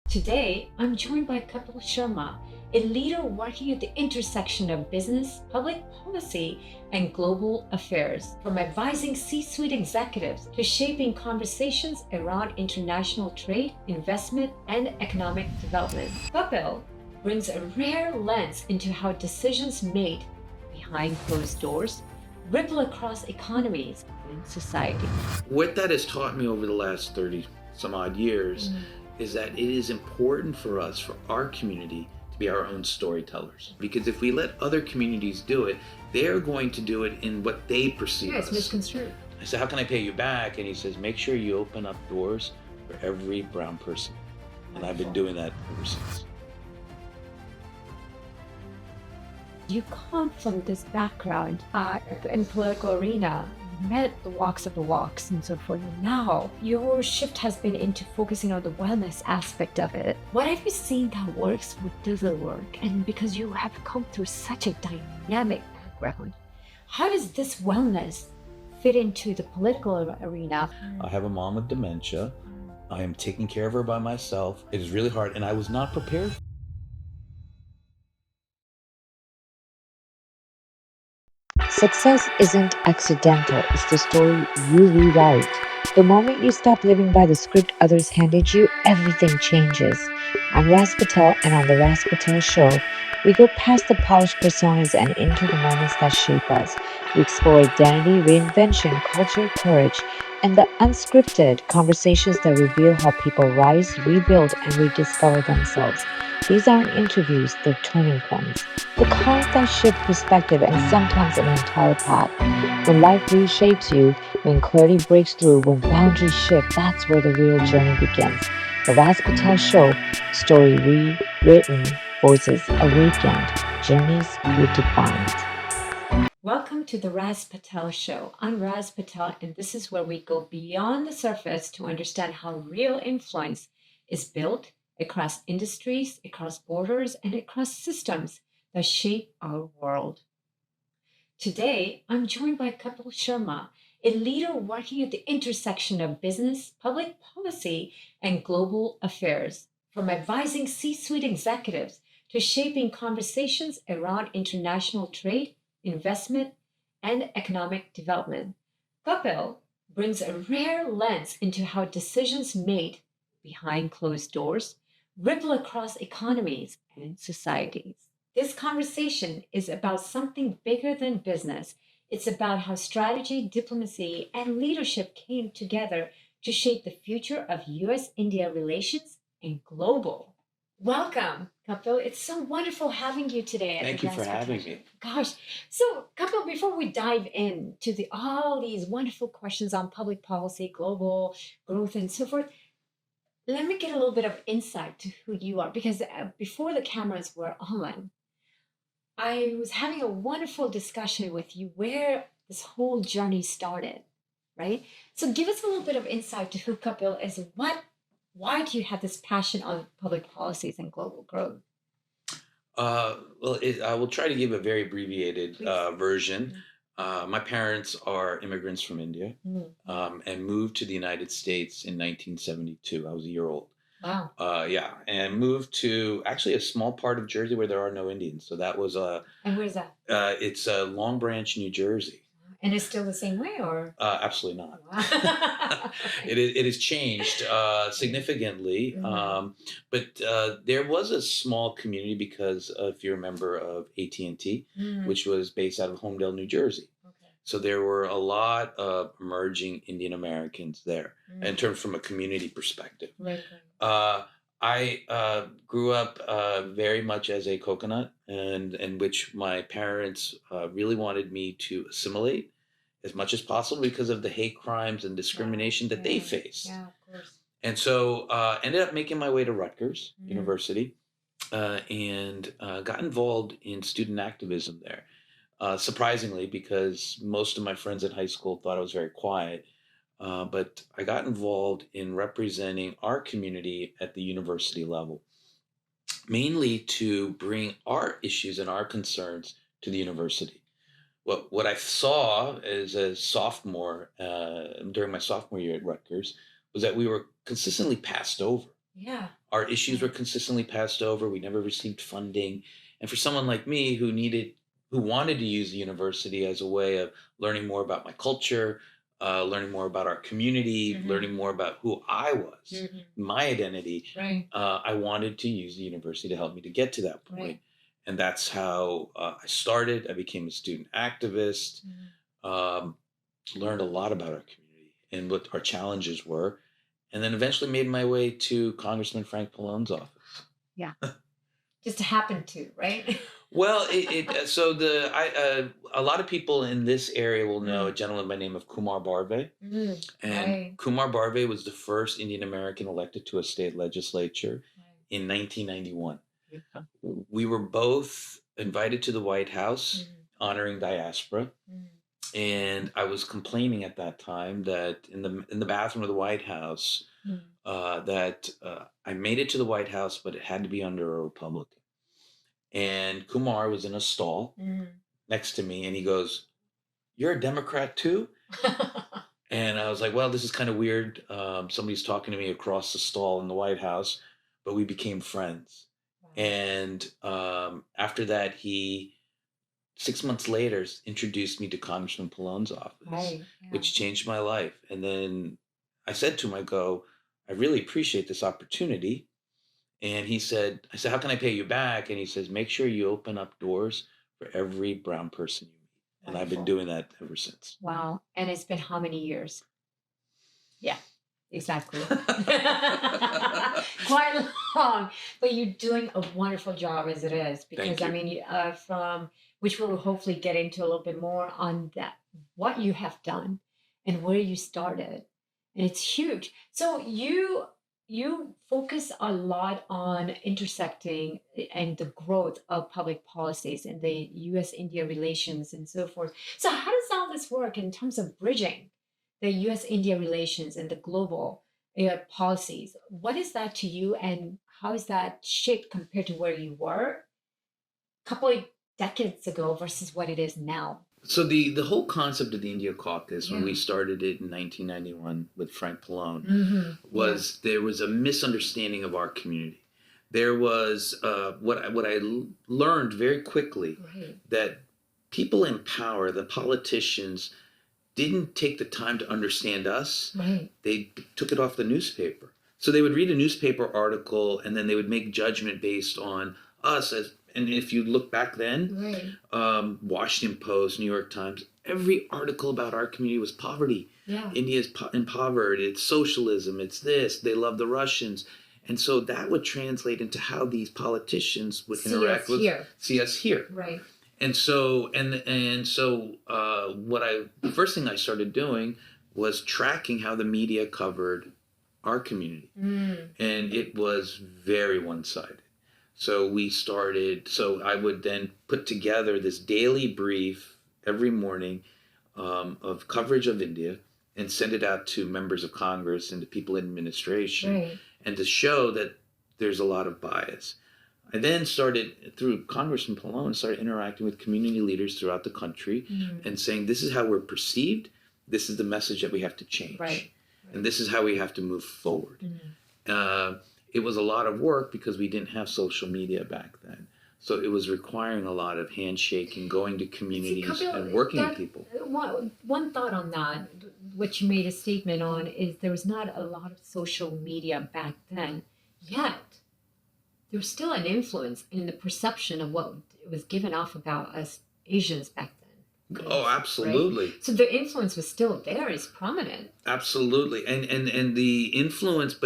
Today, I'm joined by Kapil Sharma, a leader working at the intersection of business, public policy, and global affairs. From advising C-suite executives to shaping conversations around international trade, investment, and economic development. Kapil brings a rare lens into how decisions made behind closed doors ripple across economies and society. What that has taught me over the last 30 some odd years is that it is important for us, for our community, to be our own storytellers. Because if we let other communities do it, they're going to do it in what they perceive It's as. misconstrued. I said, how can I pay you back? And he says, make sure you open up doors for every brown person. And I've been doing that ever since. You come from this background in political arena, met the walks of the walks and so forth. Now your shift has been into focusing on the wellness aspect of it. What have you seen that works, what doesn't work? And because you have come through such a dynamic background, how does this wellness fit into the political arena? I have a mom with dementia. I am taking care of her by myself. It is really hard, and I was not prepared. Success isn't accidental, it's the story you rewrite. The moment you stop living by the script others handed you, everything changes. I'm Raz Patel, and on the Raz Patel Show, we go past the polished personas and into the moments that shape us. We explore identity, reinvention, culture, courage, and the unscripted conversations that reveal how people rise, rebuild, and rediscover themselves. These aren't interviews, they're turning points. The calls that shift perspective and sometimes an entire path. When life reshapes you, when clarity breaks through, when boundaries shift, that's where the real journey begins. The Raz Patel Show, story rewritten, voices awakened, journeys redefined. Welcome to the Raz Patel Show. I'm Raz Patel, and this is where we go beyond the surface to understand how real influence is built across industries, across borders, and across systems that shape our world. Today, I'm joined by Kapil Sharma, a leader working at the intersection of business, public policy, and global affairs. From advising C-suite executives to shaping conversations around international trade, investment, and economic development. Kapil brings a rare lens into how decisions made behind closed doors ripple across economies and societies. This conversation is about something bigger than business. It's about how strategy, diplomacy, and leadership came together to shape the future of U.S. India relations and global. Welcome, Kapil. It's so wonderful having you today. Thank you for having me. Gosh. So, Kapil, before we dive into all these wonderful questions on public policy, global growth, and so forth, let me get a little bit of insight to who you are. Because before the cameras were on, I was having a wonderful discussion with you where this whole journey started, right? So give us a little bit of insight to who Kapil is. Why do you have this passion on public policies and global growth? I will try to give a very abbreviated Please. version. My parents are immigrants from India and moved to the United States in 1972. I was a year old. Wow. And moved to actually a small part of Jersey where there are no Indians. So that was And where's that? it's Long Branch, New Jersey. And it's still the same way, or? Absolutely not. Wow. It has changed significantly, but there was a small community because if you're a member of AT&T, which was based out of Homedale, New Jersey. Okay. So there were a lot of emerging Indian Americans there, in terms from a community perspective. Right. I grew up very much as a coconut, and in which my parents really wanted me to assimilate as much as possible because of the hate crimes and discrimination that they faced. Yeah, of course. And so ended up making my way to Rutgers University and got involved in student activism there. Surprisingly, because most of my friends at high school thought I was very quiet. But I got involved in representing our community at the university level, mainly to bring our issues and our concerns to the university. What I saw as a sophomore during my sophomore year at Rutgers was that we were consistently passed over. Yeah. Our issues were consistently passed over. We never received funding. And for someone like me who wanted to use the university as a way of learning more about my culture, learning more about our community, learning more about who I was, my identity, Right. I wanted to use the university to help me to get to that point. Right. And that's how I started. I became a student activist, learned a lot about our community and what our challenges were, and then eventually made my way to Congressman Frank Pallone's office. Yeah. Just happened to, right? Well, a lot of people in this area will know a gentleman by the name of Kumar Barve. And Kumar Barve was the first Indian American elected to a state legislature in 1991. Yeah. We were both invited to the White House honoring Diaspora. And I was complaining at that time that in the bathroom of the White House, that I made it to the White House, but it had to be under a Republican. And Kumar was in a stall next to me, and he goes, "You're a Democrat too?" And I was like, "Well, this is kind of weird. Somebody's talking to me across the stall in the White House," but we became friends. Wow. And after that, he 6 months later introduced me to Congressman Pallone's office, which changed my life. And then I said to him, "I really appreciate this opportunity." And I said, "How can I pay you back?" And he says, "Make sure you open up doors for every brown person you meet." And I've been doing that ever since. Wow. And it's been how many years? Yeah, exactly. Quite long. But you're doing a wonderful job as it is. Because, I mean, from which we'll hopefully get into a little bit more on that, what you have done and where you started. And it's huge. So you focus a lot on intersecting and the growth of public policies and the U.S. India relations and so forth. So how does all this work in terms of bridging the U.S. India relations and the global policies? What is that to you, and how is that shaped compared to where you were a couple of decades ago versus what it is now? So the whole concept of the India Caucus, when we started it in 1991 with Frank Pallone, was there was a misunderstanding of our community. There was what I learned very quickly, that people in power, the politicians, didn't take the time to understand us. They took it off the newspaper. So they would read a newspaper article and then they would make judgment based on us as. And if you look back then, Washington Post, New York Times, every article about our community was poverty. Yeah. India is impoverished. It's socialism. It's this. They love the Russians. And so that would translate into how these politicians would interact with see us here. Right. And so the first thing I started doing was tracking how the media covered our community. And it was very one-sided. So I would then put together this daily brief every morning of coverage of India and send it out to members of Congress and to people in administration, and to show that there's a lot of bias. I then started, through Congressman Pallone, started interacting with community leaders throughout the country and saying, this is how we're perceived, this is the message that we have to change, and this is how we have to move forward. It was a lot of work because we didn't have social media back then. So it was requiring a lot of handshaking, going to communities, Kapil, and working with people. One thought on that, what you made a statement on, is there was not a lot of social media back then, yet there was still an influence in the perception of what was given off about us Asians back then. Oh, absolutely. Right? So the influence was still there, it's prominent. Absolutely. And the influence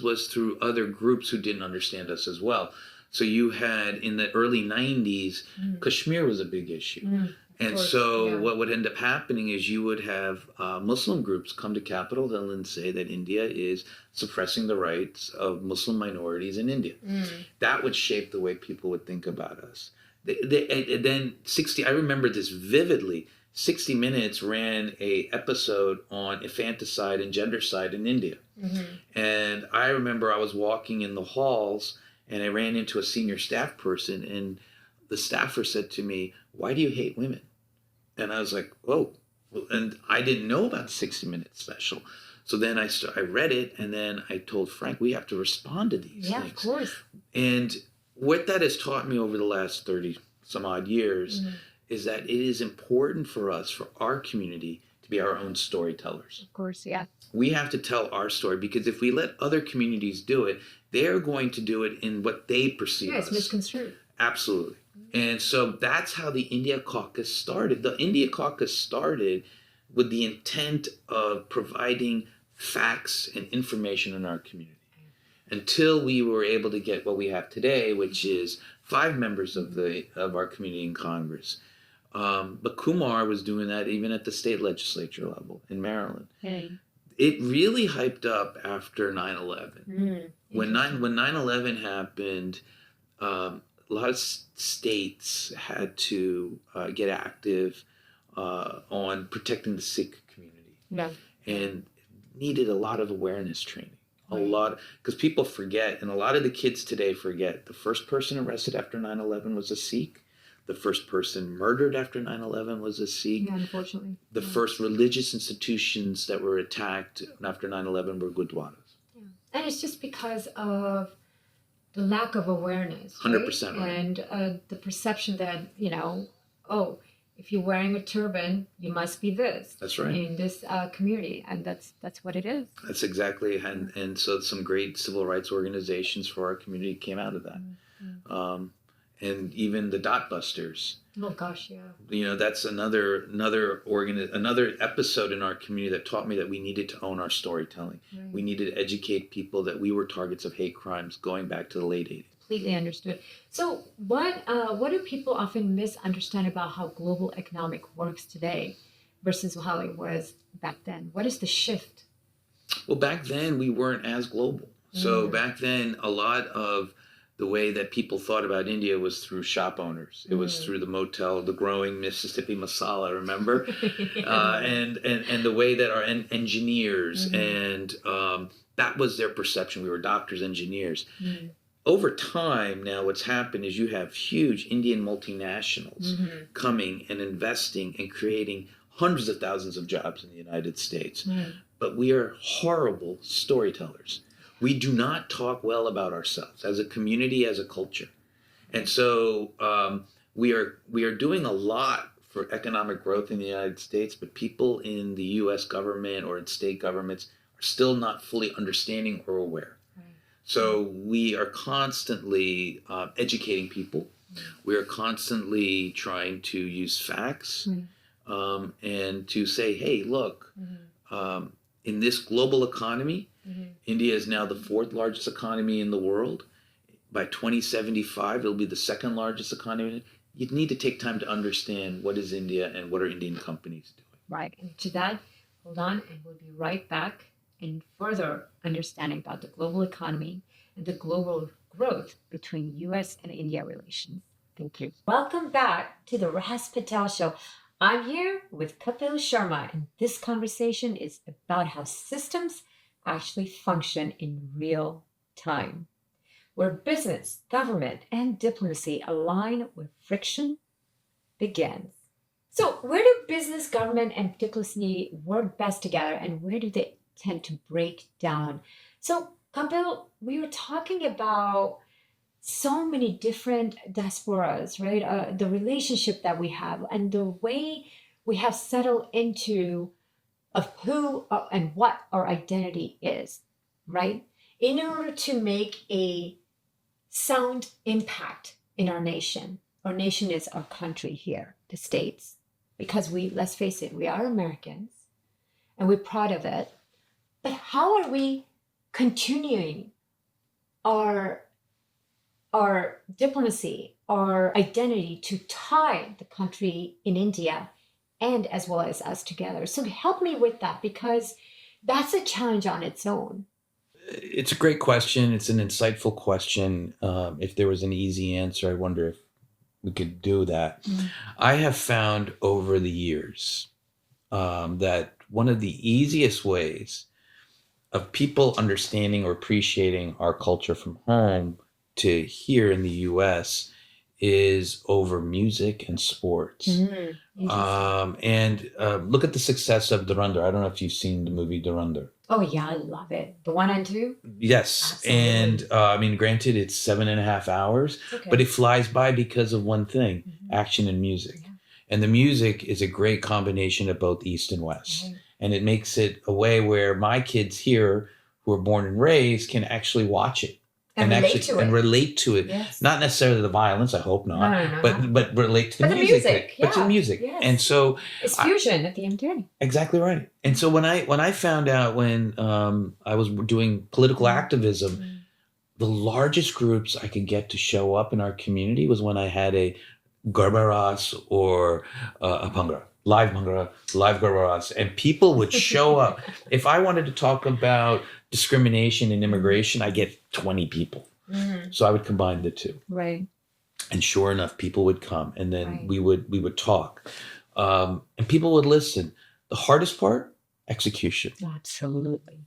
was through other groups who didn't understand us as well. So you had, in the early 90s, Kashmir was a big issue. And so what would end up happening is you would have Muslim groups come to Capitol Hill and say that India is suppressing the rights of Muslim minorities in India. That would shape the way people would think about us. Then I remember this vividly, 60 Minutes ran a episode on infanticide and gendercide in India. And I remember I was walking in the halls and I ran into a senior staff person, and the staffer said to me, "Why do you hate women?" And I was like, "Whoa." And I didn't know about the 60 Minutes special. So then I read it, and then I told Frank, we have to respond to these Yeah, things. of course. And what that has taught me over the last 30 some odd years is that it is important for us, for our community, to be our own storytellers. Of course, yeah. We have to tell our story, because if we let other communities do it, they're going to do it in what they perceive It's as misconstrued. Absolutely. And so that's how the India Caucus started. The India Caucus started with the intent of providing facts and information in our community, until we were able to get what we have today, which is 5 members of our community in Congress. But Kumar was doing that even at the state legislature level in Maryland. Okay. It really hyped up after 9/11. When 9/11 happened, a lot of states had to get active on protecting the Sikh community. Yeah. And needed a lot of awareness training. A lot, because people forget, and a lot of the kids today forget, the first person arrested after 9/11 was a Sikh. The first person murdered after 9/11 was a Sikh. Yeah, unfortunately. The first religious institutions that were attacked after 9/11 were gurdwaras. Yeah. And it's just because of the lack of awareness. 100% right. And the perception that, oh, if you're wearing a turban, you must be this. That's right. In this community, and that's what it is. That's exactly, and so some great civil rights organizations for our community came out of that. And even the Dot Busters. Oh gosh, yeah. That's another episode in our community that taught me that we needed to own our storytelling. Right. We needed to educate people that we were targets of hate crimes going back to the late 80s. Completely understood. So what do people often misunderstand about how global economic works today versus how it was back then? What is the shift? Well, back then we weren't as global. So back then, a lot of the way that people thought about India was through shop owners. It was through the motel, the growing Mississippi masala, remember? And the way that our engineers, and that was their perception. We were doctors, engineers. Over time now, what's happened is you have huge Indian multinationals coming and investing and creating hundreds of thousands of jobs in the United States. But we are horrible storytellers. We do not talk well about ourselves as a community, as a culture. And so we are doing a lot for economic growth in the United States, but people in the U.S. government or in state governments are still not fully understanding or aware. So we are constantly educating people. We are constantly trying to use facts and to say, hey, look, in this global economy, India is now the 4th largest economy in the world. By 2075, it'll be the 2nd largest economy. You need to take time to understand what is India and what are Indian companies doing. Right. And to that, hold on, and we'll be right back in further understanding about the global economy and the global growth between U.S. and India relations. Thank you. Welcome back to the Raz Patel Show. I'm here with Kapil Sharma, and this conversation is about how systems actually function in real time, where business, government, and diplomacy align where friction begins. So where do business, government, and diplomacy work best together, and where do they tend to break down? So Kapil, we were talking about so many different diasporas, right? The relationship that we have and the way we have settled into of who and what our identity is, right? In order to make a sound impact in our nation is our country here, the States, because let's face it, we are Americans and we're proud of it. But how are we continuing our diplomacy, our identity to tie the country in India and as well as us together? So help me with that, because that's a challenge on its own. It's a great question. It's an insightful question. If there was an easy answer, I wonder if we could do that. I have found over the years that one of the easiest ways of people understanding or appreciating our culture from home to here in the U.S. is over music and sports. And look at the success of Durandar. I don't know if you've seen the movie Durandar. Oh yeah, I love it. The 1 and 2. Yes. Absolutely. And I mean, granted, it's 7.5 hours, but it flies by because of one thing: action and music. Yeah. And the music is a great combination of both East and West. Right. And it makes it a way where my kids here who are born and raised can actually watch it. And relate to it. Yes. Not necessarily the violence, I hope not. But relate to the music. But to the music. Yes. And so it's fusion at the end of the day. Exactly right. And so when I found out when I was doing political activism, the largest groups I could get to show up in our community was when I had a Garbaras or a Bhangra. Live Bhangra, live Garbaras, and people would show up. If I wanted to talk about discrimination and immigration, I get 20 people. So I would combine the two. Right. And sure enough, people would come, and then we would talk, and people would listen. The hardest part, execution. Absolutely.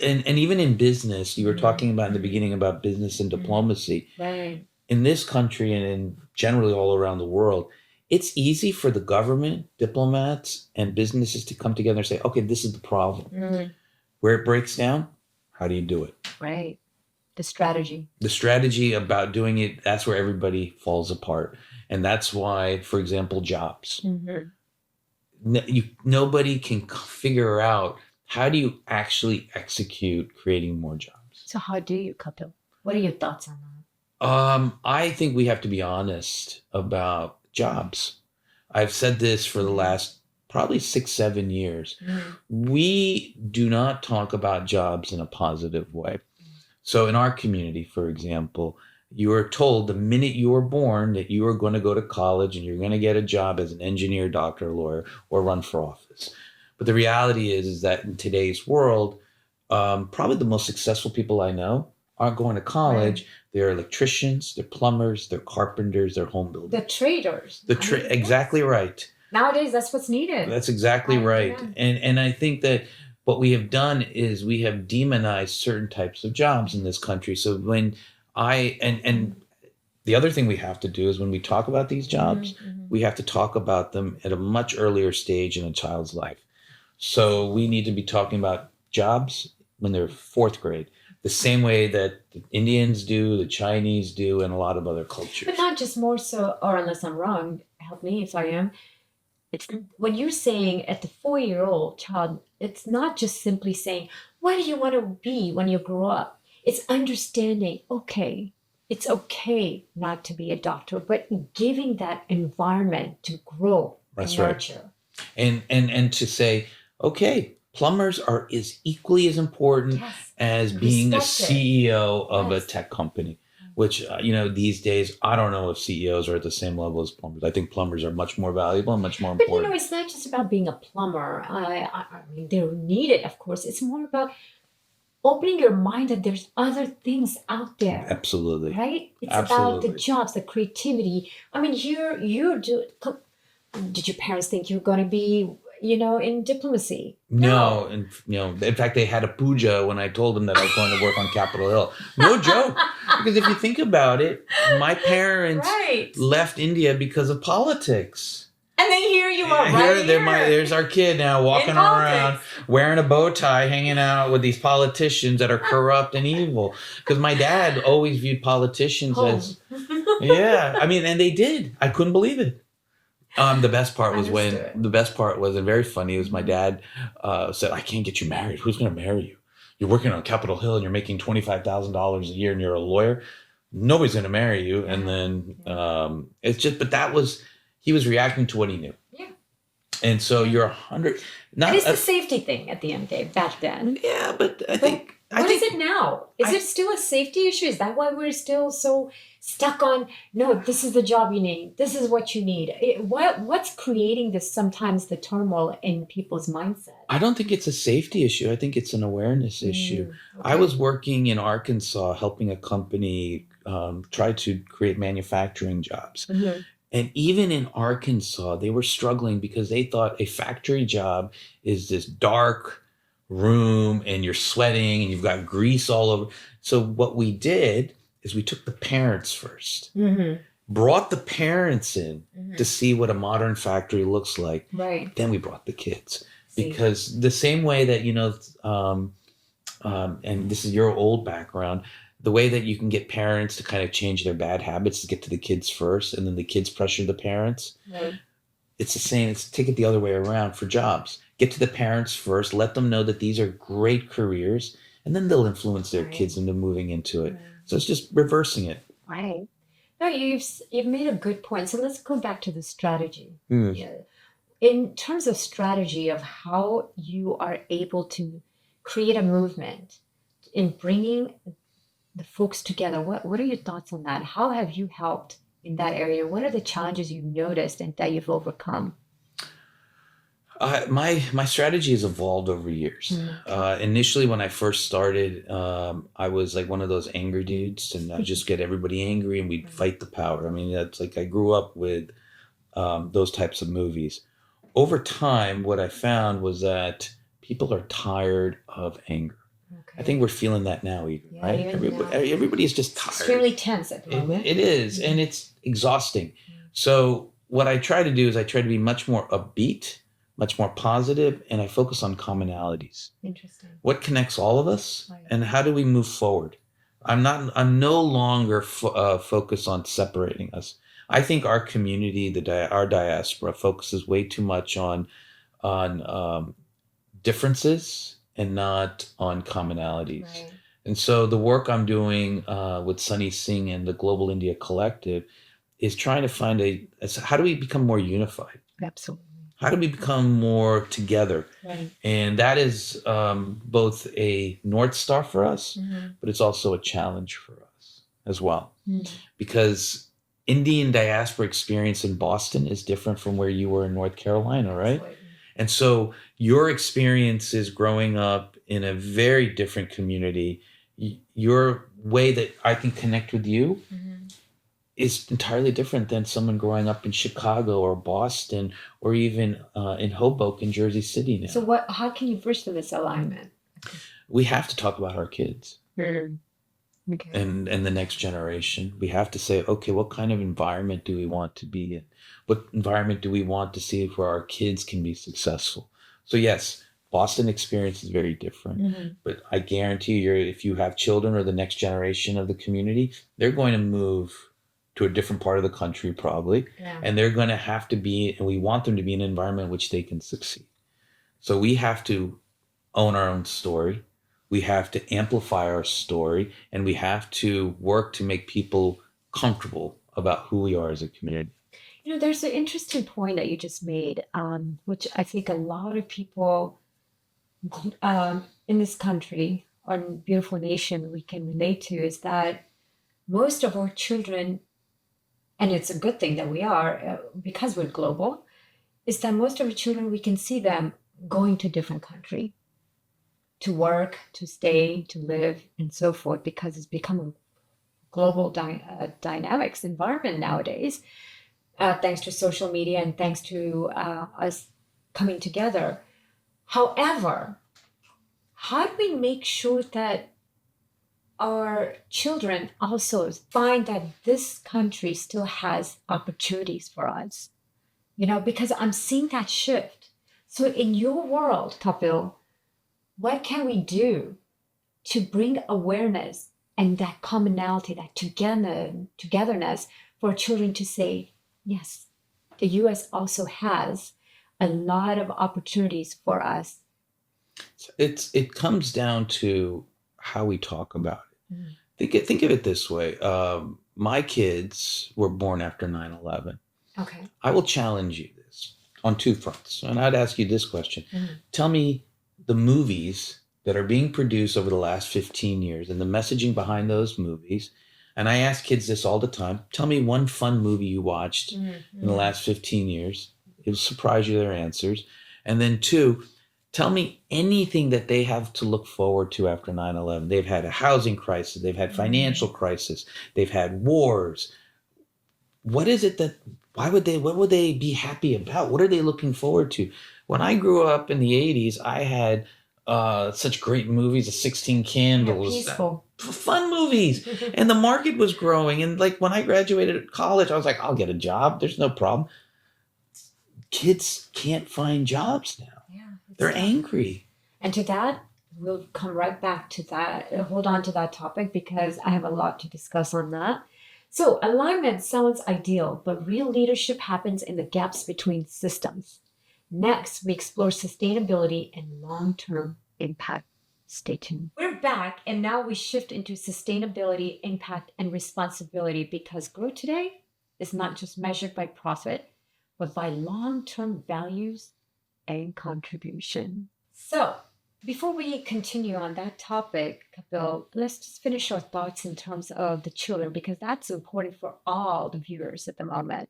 And even in business, you were talking about in the beginning about business and diplomacy. Right. In this country and in generally all around the world, it's easy for the government, diplomats, and businesses to come together and say, okay, this is the problem. Where it breaks down, how do you do it? Right. The strategy. The strategy about doing it, that's where everybody falls apart. And that's why, for example, jobs. Nobody can figure out how do you actually execute creating more jobs. So how do you, Kapil? What are your thoughts on that? I think we have to be honest about jobs. I've said this for the last probably 6-7 years. We do not talk about jobs in a positive way. So in our community, for example, you are told the minute you are born that you are going to go to college and you're going to get a job as an engineer, doctor, lawyer, or run for office. But the reality is that in today's world, probably the most successful people I know aren't going to college. Right. They're electricians, they're plumbers, they're carpenters, they're home builders. The traders. Exactly right. Nowadays, that's what's needed. That's exactly right. And I think that what we have done is we have demonized certain types of jobs in this country. So when and the other thing we have to do is when we talk about these jobs, we have to talk about them at a much earlier stage in a child's life. So we need to be talking about jobs when they're 4th grade. The same way that the Indians do, the Chinese do, and a lot of other cultures. But not just more so, or unless I'm wrong, help me if I am. It's when you're saying at the 4-year-old child, it's not just simply saying, what do you want to be when you grow up? It's understanding, okay, it's okay not to be a doctor, but giving that environment to grow and nurture. Right. And to say, okay, plumbers are equally as important as being a CEO of a tech company, which, these days, I don't know if CEOs are at the same level as plumbers. I think plumbers are much more valuable and much more important. But, it's not just about being a plumber. I mean, they're needed, of course. It's more about opening your mind that there's other things out there. Absolutely. Right? It's about the jobs, the creativity. I mean, did your parents think you were going to be in diplomacy? No. And, in fact, they had a puja when I told them that I was going to work on Capitol Hill. No joke. Because if you think about it, my parents left India because of politics. And then here you are, there's our kid now walking around wearing a bow tie, hanging out with these politicians that are corrupt and evil. Because my dad always viewed politicians as, and they did. I couldn't believe it. The best part was and very funny, was my dad said, I can't get you married. Who's going to marry you? You're working on Capitol Hill and you're making $25,000 a year and you're a lawyer. Nobody's going to marry you. And then he was reacting to what he knew. Yeah. And so you're 100. It's the safety thing at the end of the day back then. Yeah, but I think. What is it now? Is it still a safety issue? Is that why we're still so stuck on, no, this is the job you need. This is what you need. What's creating this sometimes the turmoil in people's mindset? I don't think it's a safety issue. I think it's an awareness issue. Okay. I was working in Arkansas helping a company try to create manufacturing jobs. Mm-hmm. And even in Arkansas, they were struggling because they thought a factory job is this dark room and you're sweating and you've got grease all over. So what we did is we took the parents first. Mm-hmm. brought the parents in to see what a modern factory looks like. Right. Then we brought the kids. See. Because the same way that, and this is your old background, the way that you can get parents to kind of change their bad habits is get to the kids first, and then the kids pressure the parents. Right. It's the same. It's take it the other way around for jobs. Get to the parents first. Let them know that these are great careers, and then they'll influence their kids into moving into it. So it's just reversing it. Right. No, you've made a good point. So let's go back to the strategy. Yeah. In terms of strategy of how you are able to create a movement in bringing the folks together, what are your thoughts on that? How have you helped in that area? What are the challenges you've noticed and that you've overcome? My strategy has evolved over years. Initially, when I first started, I was like one of those angry dudes, and I just get everybody angry, and we'd fight the power. I mean, that's like I grew up with those types of movies. Over time, what I found was that people are tired of anger. I think we're feeling that now, even right? Everybody is just tired. Extremely tense at the moment. It is, and it's exhausting. So what I try to do is I try to be much more upbeat, much more positive, and I focus on commonalities. Interesting. What connects all of us, and how do we move forward? I'm no longer focused on separating us. I think our community, our diaspora, focuses way too much on differences and not on commonalities. Right. And so the work I'm doing with Sunny Singh and the Global India Collective is trying to find how do we become more unified? Absolutely. How do we become more together? Right. And that is both a North Star for us, but it's also a challenge for us as well. Because Indian diaspora experience in Boston is different from where you were in North Carolina, right? Absolutely. And so your experiences growing up in a very different community, your way that I can connect with you is entirely different than someone growing up in Chicago or Boston or even in Hoboken, Jersey City now. So how can you bridge this alignment? We have to talk about our kids. Okay. And the next generation. We have to say, okay, what kind of environment do we want to be in? What environment do we want to see where our kids can be successful? So yes, Boston experience is very different, but I guarantee you, if you have children or the next generation of the community, they're going to move to a different part of the country probably, and they're going to have to be, and we want them to be in an environment in which they can succeed. So we have to own our own story. We have to amplify our story, and we have to work to make people comfortable about who we are as a community. You know, there's an interesting point that you just made, which I think a lot of people in this country, our beautiful nation, we can relate to, is that most of our children, and it's a good thing that we are, because we're global, is that most of our children, we can see them going to different country to work, to stay, to live, and so forth, because it's become a global dynamics environment nowadays, thanks to social media and thanks to us coming together. However, how do we make sure that our children also find that this country still has opportunities for us? You know, because I'm seeing that shift. So in your world, Kapil, what can we do to bring awareness and that commonality, that togetherness for children to say, yes, the U.S. also has a lot of opportunities for us? It comes down to how we talk about it. Think of it this way. My kids were born after 9/11. Okay. I will challenge you this on two fronts. And I'd ask you this question. Tell me the movies that are being produced over the last 15 years and the messaging behind those movies. And I ask kids this all the time. Tell me one fun movie you watched in the last 15 years. It'll surprise you their answers. And then two, tell me anything that they have to look forward to after 9/11. They've had a housing crisis. They've had financial crisis. They've had wars. What is it what would they be happy about? What are they looking forward to? When I grew up in the 80s, I had such great movies, the 16 Yeah, Candles, peaceful. fun movies. And the market was growing. And like when I graduated college, I was like, I'll get a job. There's no problem. Kids can't find jobs now. Yeah, it's They're tough. angry. And to that, we'll come right back to that. Hold on to that topic because I have a lot to discuss on that. So, alignment sounds ideal, but real leadership happens in the gaps between systems. Next, we explore sustainability and long term impact. Stay tuned. We're back, and now we shift into sustainability, impact, and responsibility because growth today is not just measured by profit, but by long term values and contribution. So, before we continue on that topic, Kapil, let's just finish our thoughts in terms of the children because that's important for all the viewers at the moment.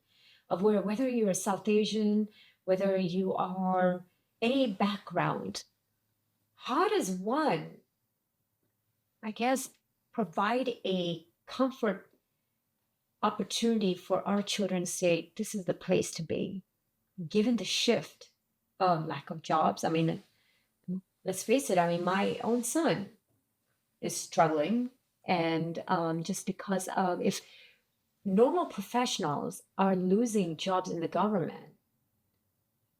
Of whether you're South Asian, whether you are any background, how does one, I guess, provide a comfort opportunity for our children to say, this is the place to be, given the shift of lack of jobs? I mean, let's face it, I mean, my own son is struggling. And just because of if normal professionals are losing jobs in the government,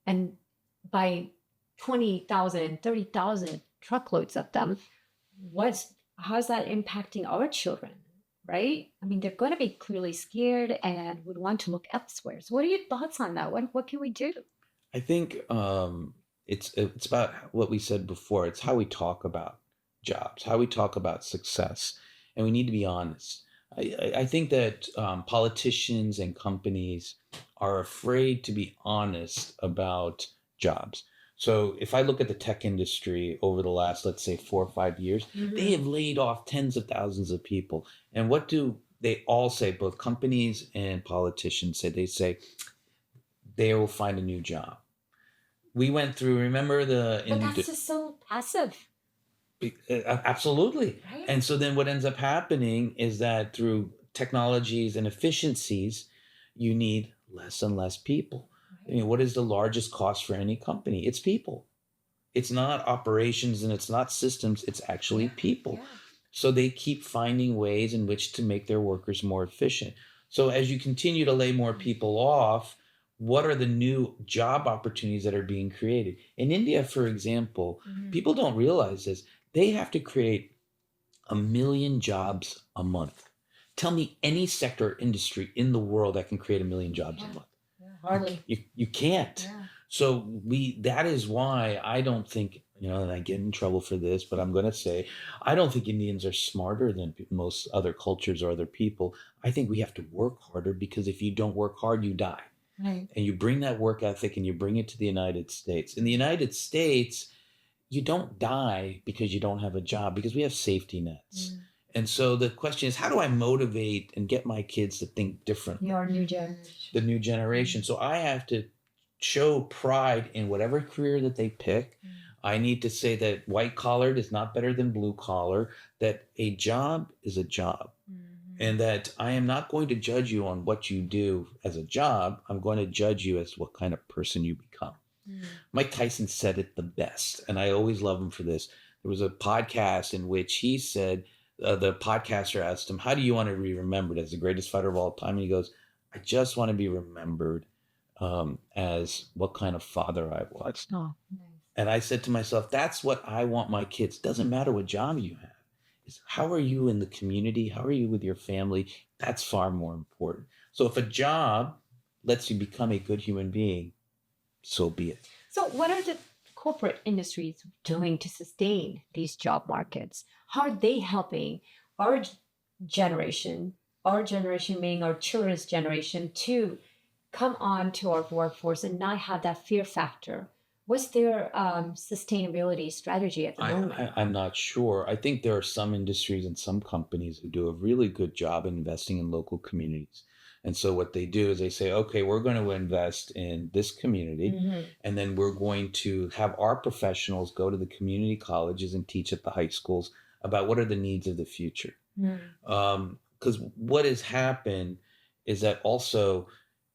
and by 20,000, 30,000 truckloads of them, how's that impacting our children, right? I mean, they're going to be clearly scared and would want to look elsewhere. So, what are your thoughts on that? What can we do? I think it's about what we said before. It's how we talk about jobs, how we talk about success, and we need to be honest. I think that politicians and companies are afraid to be honest about jobs. So if I look at the tech industry over the last, let's say, 4 or 5 years, they have laid off tens of thousands of people. And what do they all say? Both companies and politicians say, they will find a new job. We went through, remember But that's just so passive, absolutely. right? And so then what ends up happening is that through technologies and efficiencies, you need less and less people. I mean, what is the largest cost for any company? It's people. It's not operations and it's not systems, it's actually people. Yeah. So they keep finding ways in which to make their workers more efficient. So as you continue to lay more people off, what are the new job opportunities that are being created? In India, for example, people don't realize this. They have to create 1 million jobs a month. Tell me any sector or industry in the world that can create 1 million jobs a month. Hardly. You can't. Yeah. So that is why I don't think, and I get in trouble for this, but I'm going to say, I don't think Indians are smarter than most other cultures or other people. I think we have to work harder because if you don't work hard, you die. Right. And you bring that work ethic and you bring it to the United States. In the United States, you don't die because you don't have a job, because we have safety nets. And so the question is, how do I motivate and get my kids to think differently? Your new generation. The new generation. So I have to show pride in whatever career that they pick. I need to say that white collar is not better than blue collar, that a job is a job. And that I am not going to judge you on what you do as a job. I'm going to judge you as what kind of person you become. Mike Tyson said it the best, and I always love him for this. There was a podcast in which he said, the podcaster asked him, how do you want to be remembered as the greatest fighter of all time? And he goes, I just want to be remembered as what kind of father I was. Oh, nice. And I said to myself, that's what I want my kids. Doesn't matter what job you have. Is how are you in the community? How are you with your family? That's far more important. So if a job lets you become a good human being, so be it. So what are the corporate industries doing to sustain these job markets? How are they helping our generation being our children's generation, to come on to our workforce and not have that fear factor? What's their sustainability strategy at the moment? I'm not sure. I think there are some industries and some companies who do a really good job investing in local communities. And so what they do is they say, okay, we're going to invest in this community, and then we're going to have our professionals go to the community colleges and teach at the high schools about what are the needs of the future. Because what has happened is that also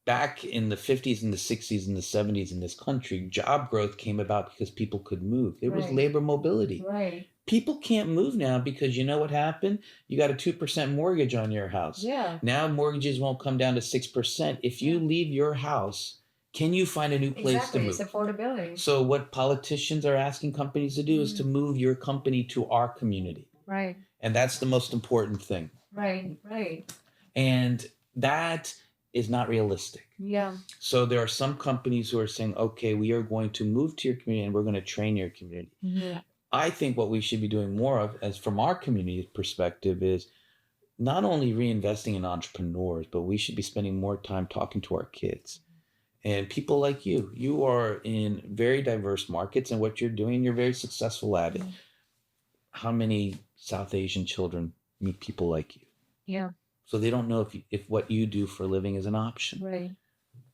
back in the 50s and the 60s and the 70s in this country, job growth came about because people could move. There was Right. labor mobility. Right. People can't move now because you know what happened? You got a 2% mortgage on your house. Yeah. Now mortgages won't come down to 6%. If you leave your house, can you find a new place to Exactly. move? It's affordability. So what politicians are asking companies to do is to move your company to our community. Right. And that's the most important thing. Right. Right. And that is not realistic. Yeah. So there are some companies who are saying, okay, we are going to move to your community and we're going to train your community. Yeah. I think what we should be doing more of, as from our community perspective, is not only reinvesting in entrepreneurs, but we should be spending more time talking to our kids. And people like you. You are in very diverse markets, and what you're doing, you're very successful at it. How many South Asian children meet people like you? Yeah. So they don't know if what you do for a living is an option. Right.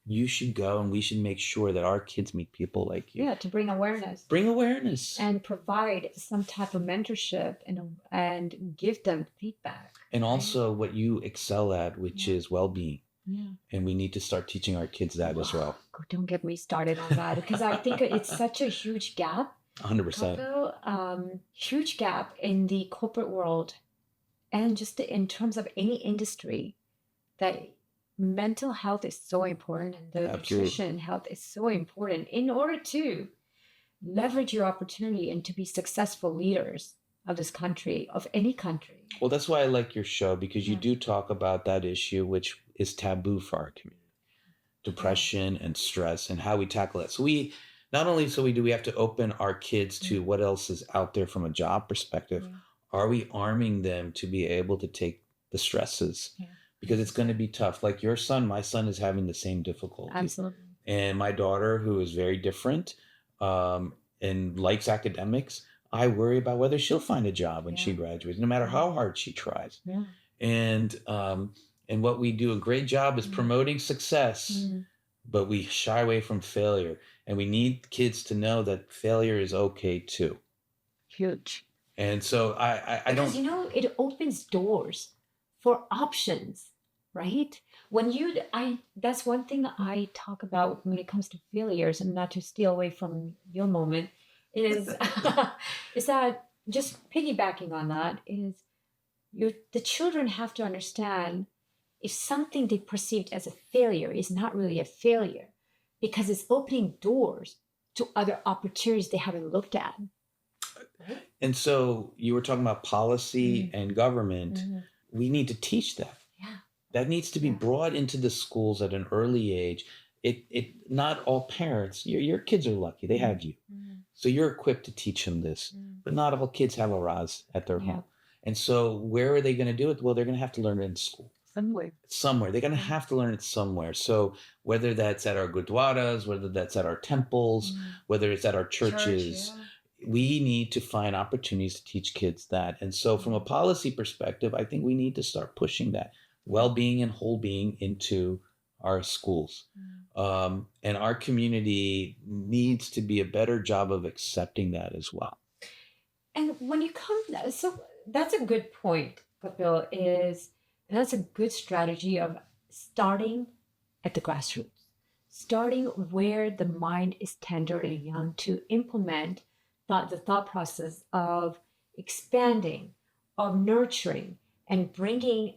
You should go, and we should make sure that our kids meet people like you. Yeah, to bring awareness. Bring awareness. And provide some type of mentorship and give them feedback. And also what you excel at, which is well-being. Yeah. And we need to start teaching our kids that as well. Don't get me started on that, because I think it's such a huge gap. 100%. Kapil, huge gap in the corporate world, and just in terms of any industry, that mental health is so important, and the nutrition health is so important in order to leverage your opportunity and to be successful leaders of this country, of any country. Well, that's why I like your show, because you do talk about that issue, which is taboo for our community. Depression and stress, and how we tackle it. So we not only we have to open our kids to what else is out there from a job perspective. Are we arming them to be able to take the stresses? Because it's going to be tough. Like your son, my son is having the same difficulty. Absolutely. And my daughter, who is very different and likes academics, I worry about whether she'll find a job when she graduates, no matter how hard she tries. Yeah. And what we do a great job is promoting success, but we shy away from failure. And we need kids to know that failure is okay too. Huge. And so I because, don't... it opens doors for options, right? That's one thing I talk about when it comes to failures, and not to steal away from your moment, is is that, just piggybacking on that, is the children have to understand if something they perceived as a failure is not really a failure, because it's opening doors to other opportunities they haven't looked at. Right? And so you were talking about policy and government. We need to teach that. Yeah. That needs to be brought into the schools at an early age. It not all parents, your kids are lucky, they have you. So you're equipped to teach them this. But not all kids have a Raz at their home. And so where are they going to do it? Well, they're going to have to learn it in school. Somewhere. They're going to have to learn it somewhere. So whether that's at our gurdwaras, whether that's at our temples, whether it's at our churches, we need to find opportunities to teach kids that. And so from a policy perspective, I think we need to start pushing that well-being and whole being into our schools. And our community needs to be a better job of accepting that as well. And when you come, so that's a good point, Kapil, and that's a good strategy of starting at the grassroots, starting where the mind is tender and young, to implement the thought process of expanding, of nurturing, and bringing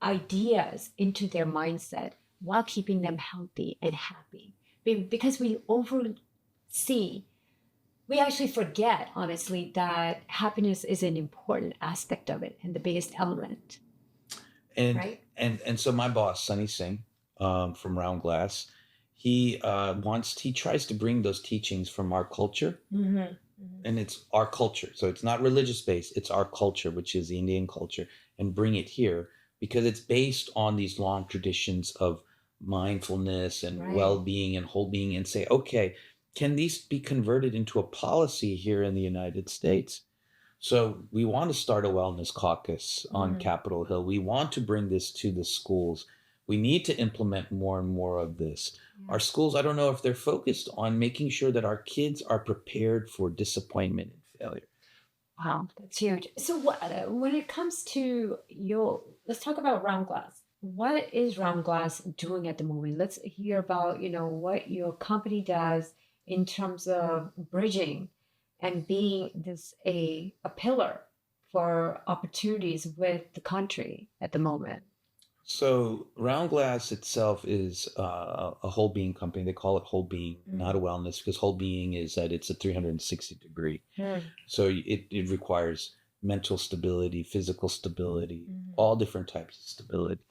ideas into their mindset while keeping them healthy and happy. Because we actually forget, honestly, that happiness is an important aspect of it and the biggest element. And so my boss, Sunny Singh, from Roundglass, he tries to bring those teachings from our culture. And it's our culture. So it's not religious based, it's our culture, which is the Indian culture, and bring it here because it's based on these long traditions of mindfulness and well-being and whole being, and say, okay, can these be converted into a policy here in the United States? So we want to start a wellness caucus on Capitol Hill. We want to bring this to the schools. We need to implement more and more of this. Our schools, I don't know if they're focused on making sure that our kids are prepared for disappointment and failure. Wow, that's huge. So when it comes to let's talk about Roundglass. what is Roundglass doing at the moment? Let's hear about, what your company does in terms of bridging and being this a pillar for opportunities with the country at the moment. So Roundglass itself is a whole being company. They call it whole being, not a wellness, because whole being is that it's a 360 degree. So it requires mental stability, physical stability, all different types of stability.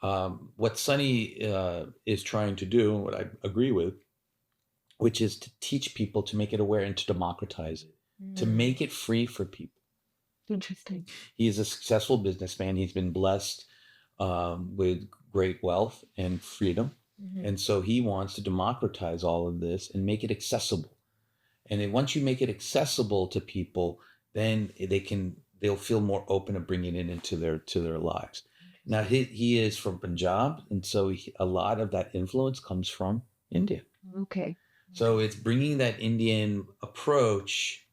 What Sunny is trying to do, and what I agree with, which is to teach people to make it aware and to democratize it, to make it free for people. Interesting. He is a successful businessman. He's been blessed with great wealth and freedom. And so he wants to democratize all of this and make it accessible. And then once you make it accessible to people, then they'll feel more open to bringing it into their lives. Now he is from Punjab, and so a lot of that influence comes from India. Okay. So it's bringing that Indian approach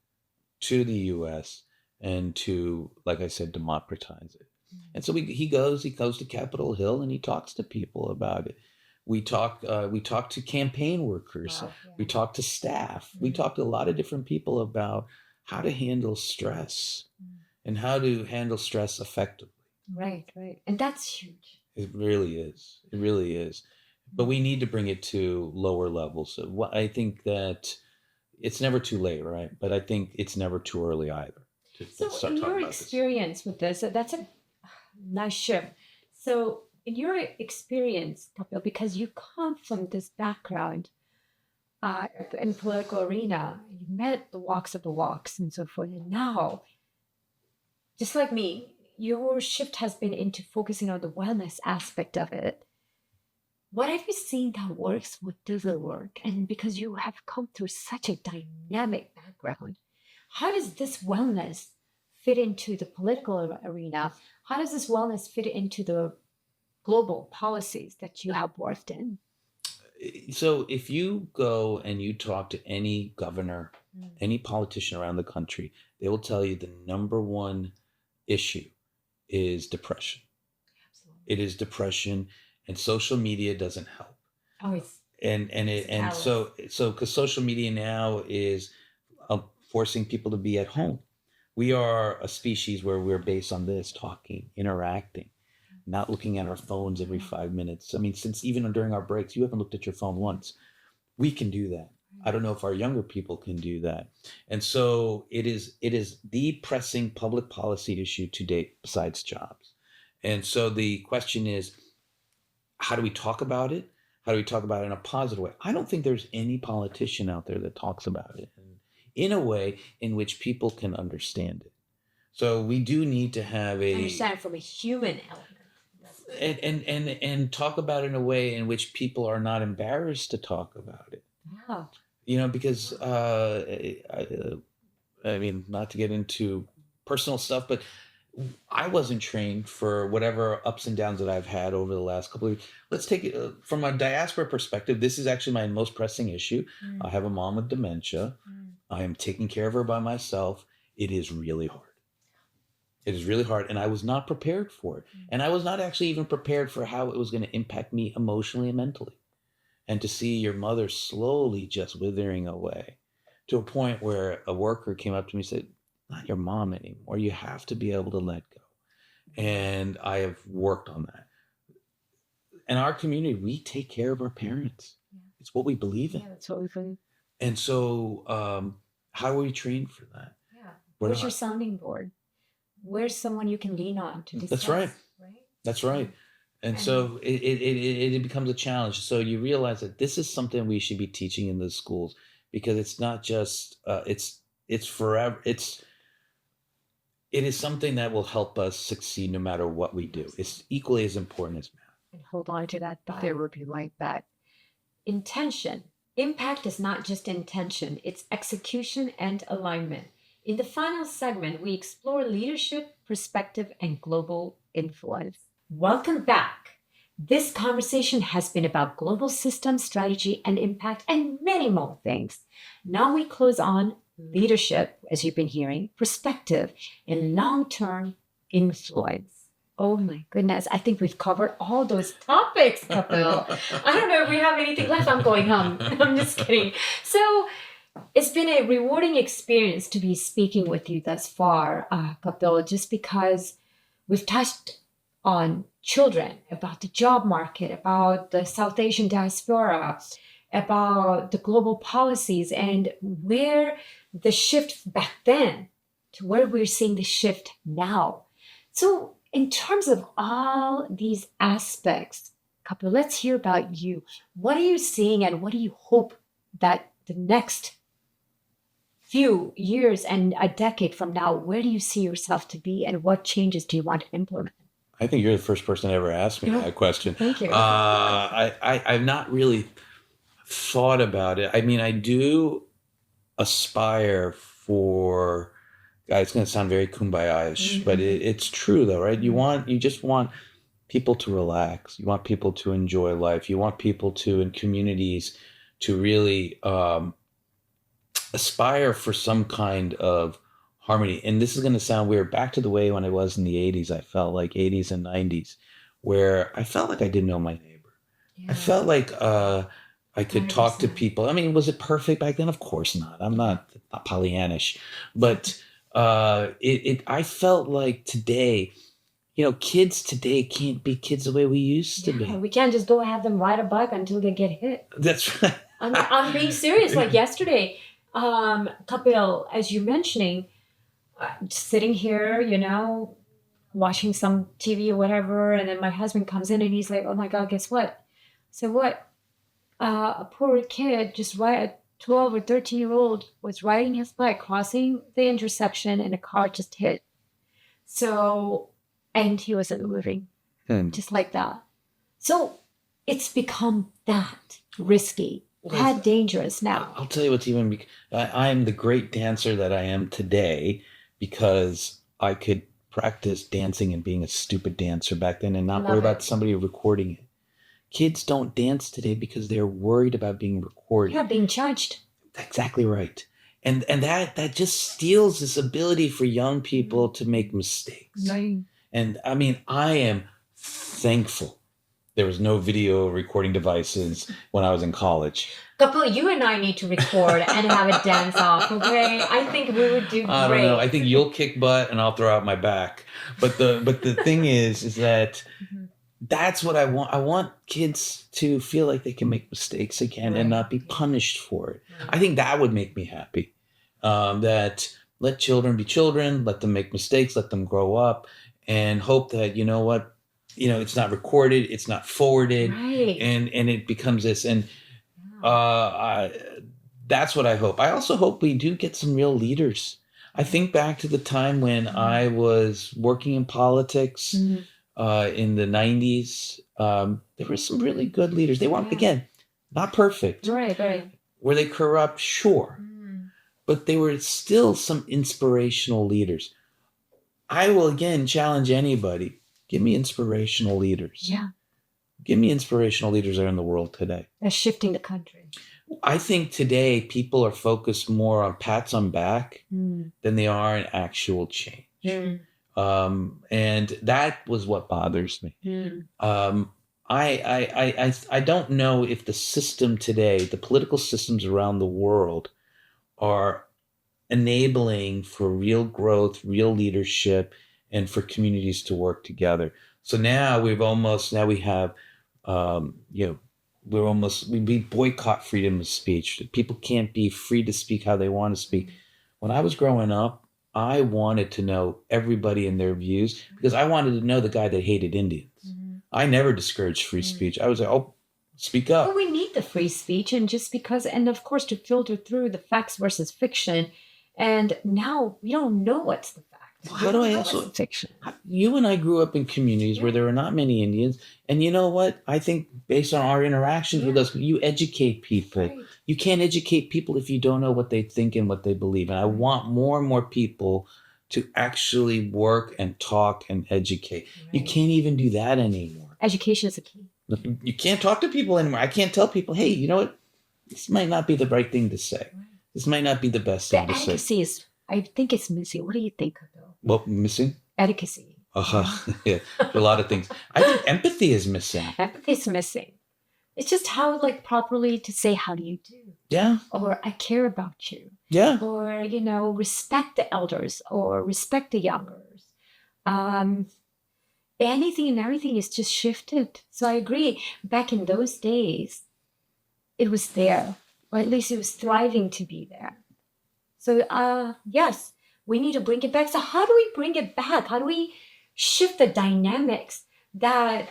to the U.S. and to, like I said, democratize it. And so he goes to Capitol Hill and he talks to people about it. We talk to campaign workers. Wow, yeah. We talk to staff. We talk to a lot of different people about how to handle stress and how to handle stress effectively. Right. And that's huge. It really is. It really is. But we need to bring it to lower levels. I think that it's never too late, right? But I think it's never too early either. So in your experience with this, that's a nice shift. So in your experience, Kapil, because you come from this background in the political arena, you met the walks of the walks and so forth. And now, just like me, your shift has been into focusing on the wellness aspect of it. What have you seen that works? What doesn't work? And because you have come through such a dynamic background, how does this wellness fit into the political arena? How does this wellness fit into the global policies that you have worked in? So if you go and you talk to any governor, any politician around the country, they will tell you the number one issue is depression. Absolutely. It is depression, and social media doesn't help. Oh, it's so because social media now is forcing people to be at home. We are a species where we're based on this, talking, interacting, not looking at our phones every 5 minutes. I mean, since even during our breaks, you haven't looked at your phone once. We can do that. I don't know if our younger people can do that. And so it is the pressing public policy issue to date besides jobs. And so the question is, how do we talk about it? How do we talk about it in a positive way? I don't think there's any politician out there that talks about it in a way in which people can understand it. So we do need to have understand from a human element. And talk about it in a way in which people are not embarrassed to talk about it. Yeah. Because I mean, not to get into personal stuff, but I wasn't trained for whatever ups and downs that I've had over the last couple of years. Let's take it from a diaspora perspective. This is actually my most pressing issue. I have a mom with dementia. I am taking care of her by myself. It is really hard. It is really hard. And I was not prepared for it. And I was not actually even prepared for how it was going to impact me emotionally and mentally. And to see your mother slowly just withering away to a point where a worker came up to me and said, not your mom anymore. You have to be able to let go. And I have worked on that. In our community, we take care of our parents. Yeah. It's what we believe in. Yeah, that's what we believe. And so how are we trained for that? Yeah. Where's your sounding board? Where's someone you can lean on to discuss? That's right. That's right. And so it becomes a challenge. So you realize that this is something we should be teaching in the schools, because it's not just, it's forever. It is something that will help us succeed no matter what we do. It's equally as important as math. And hold on to that thought. There would be like that. Intention. Impact is not just intention, it's execution and alignment. In the final segment, we explore leadership, perspective, and global influence. Welcome back. This conversation has been about global systems, strategy, and impact, and many more things. Now we close on leadership, as you've been hearing, perspective, and long-term influence. Oh my goodness. I think we've covered all those topics, Kapil. I don't know if we have anything left. I'm going home. I'm just kidding. So it's been a rewarding experience to be speaking with you thus far, Kapil, just because we've touched on children, about the job market, about the South Asian diaspora, about the global policies, and where the shift back then to where we're seeing the shift now. So, in terms of all these aspects, Kapil, let's hear about you. What are you seeing, and what do you hope that the next few years and a decade from now, where do you see yourself to be, and what changes do you want to implement? I think you're the first person to ever ask me that question. Thank you. I've not really thought about it. I mean, I do aspire for, it's going to sound very kumbaya-ish, but it's true though, right? You just want people to relax. You want people to enjoy life. You want people to, in communities, to really aspire for some kind of harmony. And this is going to sound weird. Back to the way when I was in the 80s, I felt like 80s and 90s, where I felt like I didn't know my neighbor. Yeah. I felt like I could 100%. Talk to people. I mean, was it perfect back then? Of course not. I'm not Pollyannish. But I felt like today, kids today can't be kids the way we used to be. We can't just go have them ride a bike until they get hit. That's right. I'm being serious. Like yesterday, Kapil, as you're mentioning, just sitting here, watching some TV or whatever, and then my husband comes in and he's like, "Oh my God, guess what?" I said, "What?" A poor kid, a 12 or 13-year-old, was riding his bike, crossing the intersection, and a car just hit. So, and he wasn't moving, just like that. So it's become that risky, that dangerous now. I'll tell you what's even, I'm the great dancer that I am today because I could practice dancing and being a stupid dancer back then and not worry about somebody recording it. Kids don't dance today because they're worried about being recorded. Yeah, being judged. Exactly right. And that just steals this ability for young people to make mistakes. Right. And I mean, I am thankful there was no video recording devices when I was in college. Kapil, you and I need to record and have a dance off, okay? I think we would do great. I don't know. I think you'll kick butt and I'll throw out my back. But the thing is that that's what I want. I want kids to feel like they can make mistakes again and not be punished for it. I think that would make me happy. That let children be children, let them make mistakes, let them grow up, and hope that, it's not recorded, it's not forwarded, and it becomes this. And that's what I hope. I also hope we do get some real leaders. I think back to the time when I was working in politics in the 90s. There were some really good leaders. They weren't, again, not perfect. Right. Were they corrupt? Sure. But they were still some inspirational leaders. I will, again, challenge anybody. Give me inspirational leaders. Yeah. Give me inspirational leaders that are in the world today. They're shifting the country. I think today people are focused more on pats on back than they are in actual change. And that was what bothers me. I don't know if the system today, the political systems around the world, are enabling for real growth, real leadership, and for communities to work together. So now we have, we boycott freedom of speech. People can't be free to speak how they want to speak. When I was growing up, I wanted to know everybody and their views because I wanted to know the guy that hated Indians. I never discouraged free speech. I was like, speak up. Well, we need the free speech, and of course, to filter through the facts versus fiction. And now we don't know what's the fact. How do I also fiction? You and I grew up in communities where there were not many Indians, and you know what? I think based on our interactions with us, you educate people. Right. You can't educate people if you don't know what they think and what they believe. And I want more and more people to actually work and talk and educate. Right. You can't even do that anymore. Education is a key. You can't talk to people anymore. I can't tell people, hey, you know what? This might not be the right thing to say. Right. This might not be the best thing to say. Advocacy I think it's missing. What do you think, Kapil? Well, missing? Advocacy. Yeah, a lot of things. I think empathy is missing. Empathy's missing. It's just how, like, properly to say, how do you do? Yeah, Or I care about you. yeah. Or, respect the elders or respect the youngers. Um, Anything and everything is just shifted. So I agree. Back in those days, it was there, or at least it was thriving to be there. So, yes, we need to bring it back. So, how do we bring it back? How do we shift the dynamics that,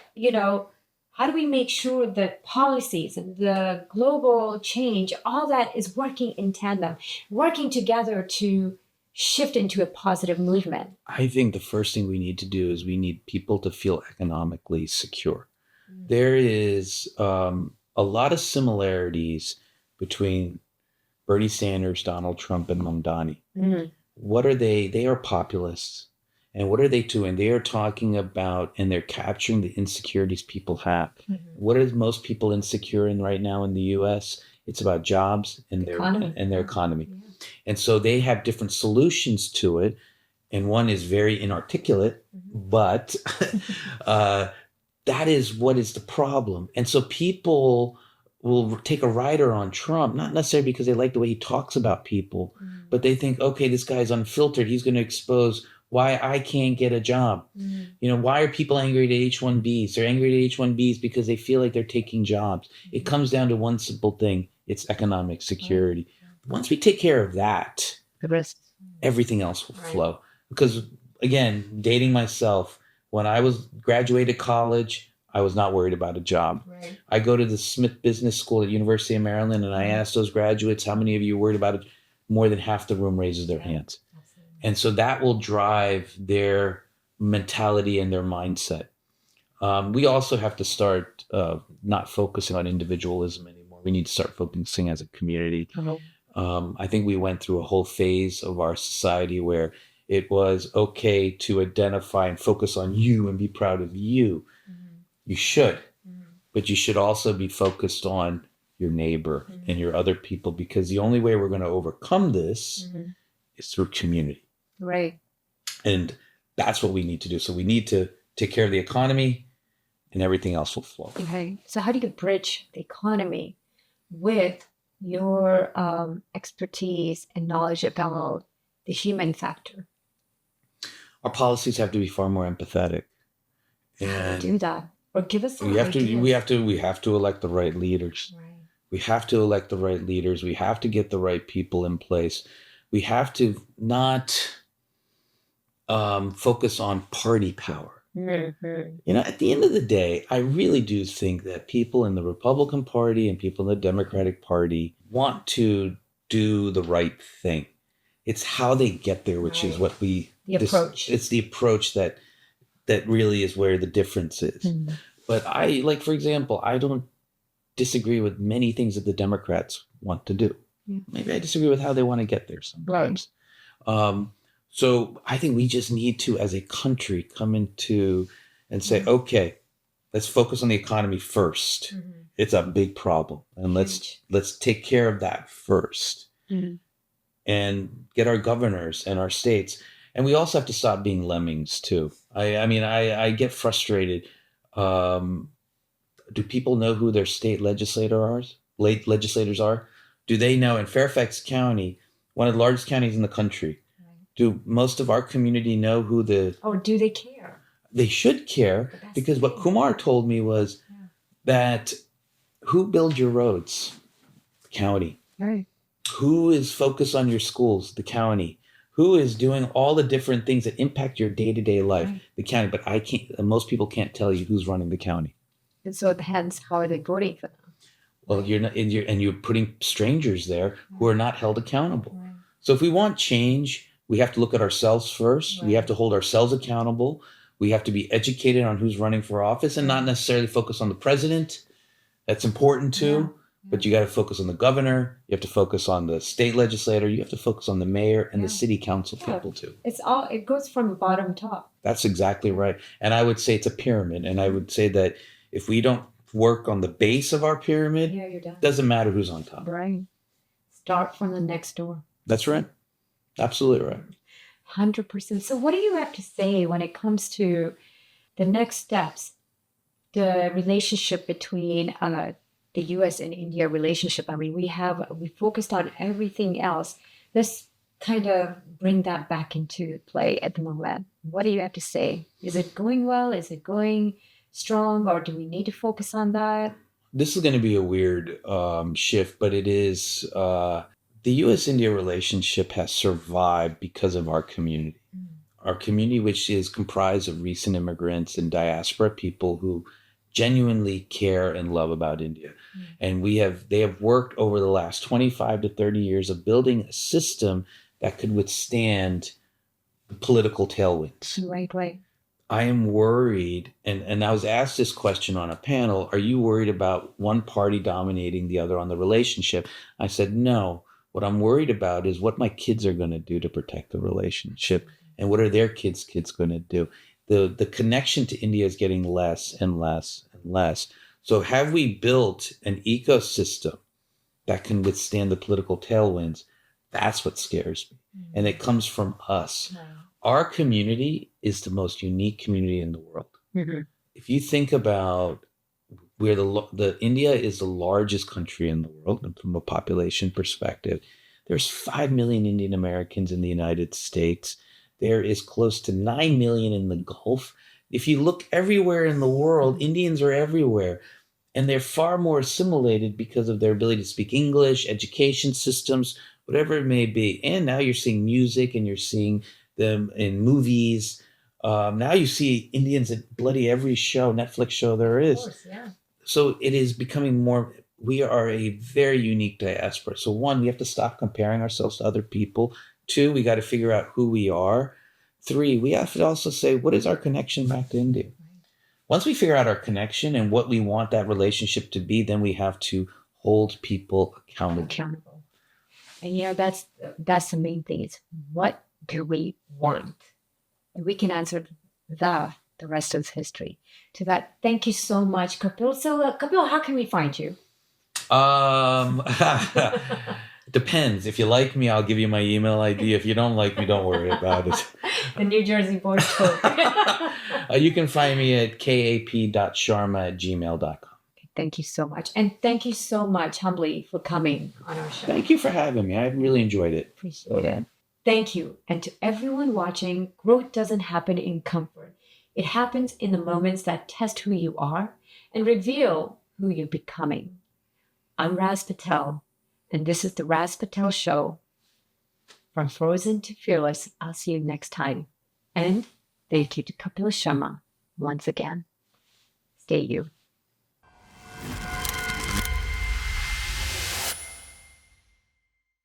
how do we make sure that policies and the global change, all that is working in tandem, working together to shift into a positive movement? I think the first thing we need to do is we need people to feel economically secure. There is a lot of similarities between Bernie Sanders, Donald Trump, and Mamdani. Mm. What are they? They are populists. And what are they doing? They are talking about and they're capturing the insecurities people have. Mm-hmm. What is most people insecure in right now in the US? It's about jobs and their economy. Yeah. And so they have different solutions to it. And one is very inarticulate, but that is what is the problem. And so people will take a rider on Trump, not necessarily because they like the way he talks about people, but they think, okay, this guy's unfiltered. He's going to expose why I can't get a job. Why are people angry at H-1Bs? They're angry at H-1Bs because they feel like they're taking jobs. It comes down to one simple thing. It's economic security. Once we take care of that, everything else will flow. Because again, dating myself, when I was graduated college, I was not worried about a job. Right. I go to the Smith Business School at University of Maryland, and I ask those graduates, how many of you are worried about it? More than half the room raises their hands. Absolutely. And so that will drive their mentality and their mindset. We also have to start not focusing on individualism anymore. We need to start focusing as a community. I think we went through a whole phase of our society where it was okay to identify and focus on you and be proud of you. You should, but you should also be focused on your neighbor and your other people, because the only way we're going to overcome this is through community. Right. And that's what we need to do. So we need to take care of the economy and everything else will flow. Okay. So how do you bridge the economy with your expertise and knowledge about the human factor? Our policies have to be far more empathetic. And do that. Or give us some we ideas. we have to elect the right leaders. Right. We have to elect the right leaders. We have to get the right people in place. We have to not focus on party power. At the end of the day, I really do think that people in the Republican Party and people in the Democratic Party want to do the right thing. It's how they get there, which is what the approach. It's the approach that really is where the difference is. But for example, I don't disagree with many things that the Democrats want to do. Maybe I disagree with how they want to get there sometimes. Right. So I think we just need to, as a country, come into and say, okay, let's focus on the economy first. It's a big problem. And let's take care of that first. And get our governors and our states. And we also have to stop being lemmings too. I get frustrated. Do people know who their state legislators are? Do they know in Fairfax County, one of the largest counties in the country, do most of our community know who or do they care? They should care, because what Kumar told me was that who builds your roads? The county. Right. Who is focused on your schools? The county. Who is doing all the different things that impact your day-to-day life? Right. The county. But most people can't tell you who's running the county. And so hence, how are they voting for them? Well, you're putting strangers there who are not held accountable. Right. So if we want change, we have to look at ourselves first. Right. We have to hold ourselves accountable. We have to be educated on who's running for office and not necessarily focus on the president. That's important too. Yeah. But you got to focus on the governor. You have to focus on the state legislator. You have to focus on the mayor and the city council people too. It goes from bottom top. That's exactly right. And I would say it's a pyramid. And I would say that if we don't work on the base of our pyramid, you're done. Doesn't matter who's on top. Right. Start from the next door. That's right. Absolutely right. 100%. So what do you have to say when it comes to the next steps, the relationship between the U.S. and India relationship? I mean, we focused on everything else. Let's kind of bring that back into play at the moment. What do you have to say? Is it going well? Is it going strong? Or do we need to focus on that? This is going to be a weird shift, but it is the U.S. India relationship has survived because of our community. Our community, which is comprised of recent immigrants and diaspora people who genuinely care and love about India. And they have worked over the last 25 to 30 years of building a system that could withstand political tailwinds. Right. I am worried, and I was asked this question on a panel, are you worried about one party dominating the other on the relationship? I said, no. What I'm worried about is what my kids are going to do to protect the relationship, and what are their kids going to do. The connection to India is getting less and less and less. So have we built an ecosystem that can withstand the political tailwinds? That's what scares me. And it comes from us. Wow. Our community is the most unique community in the world. If you think about where the India is the largest country in the world from a population perspective, there's 5 million Indian Americans in the United States. There is close to 9 million in the Gulf. If you look everywhere in the world, Indians are everywhere. And they're far more assimilated because of their ability to speak English, education systems, whatever it may be. And now you're seeing music and you're seeing them in movies. Now you see Indians at bloody every Netflix show there is. Of course, yeah. So it is becoming more, we are a very unique diaspora. So one, we have to stop comparing ourselves to other people. Two, we got to figure out who we are. Three, we have to also say, what is our connection back to India? Once we figure out our connection and what we want that relationship to be, then we have to hold people accountable. And that's the main thing. Is what do we want? And we can answer the rest of history. To that, thank you so much, Kapil. So, Kapil, how can we find you? Depends. If you like me, I'll give you my email ID. If you don't like me, don't worry about it. The New Jersey boy code. You can find me at kap.sharma@gmail.com. Thank you so much. And thank you so much, humbly, for coming on our show. Thank you for having me. I really enjoyed it. Appreciate it. Thank you. And to everyone watching, growth doesn't happen in comfort. It happens in the moments that test who you are and reveal who you're becoming. I'm Raz Patel, and this is the Raz Patel Show. From frozen to fearless, I'll see you next time. And thank you to Kapil Sharma once again. Stay you.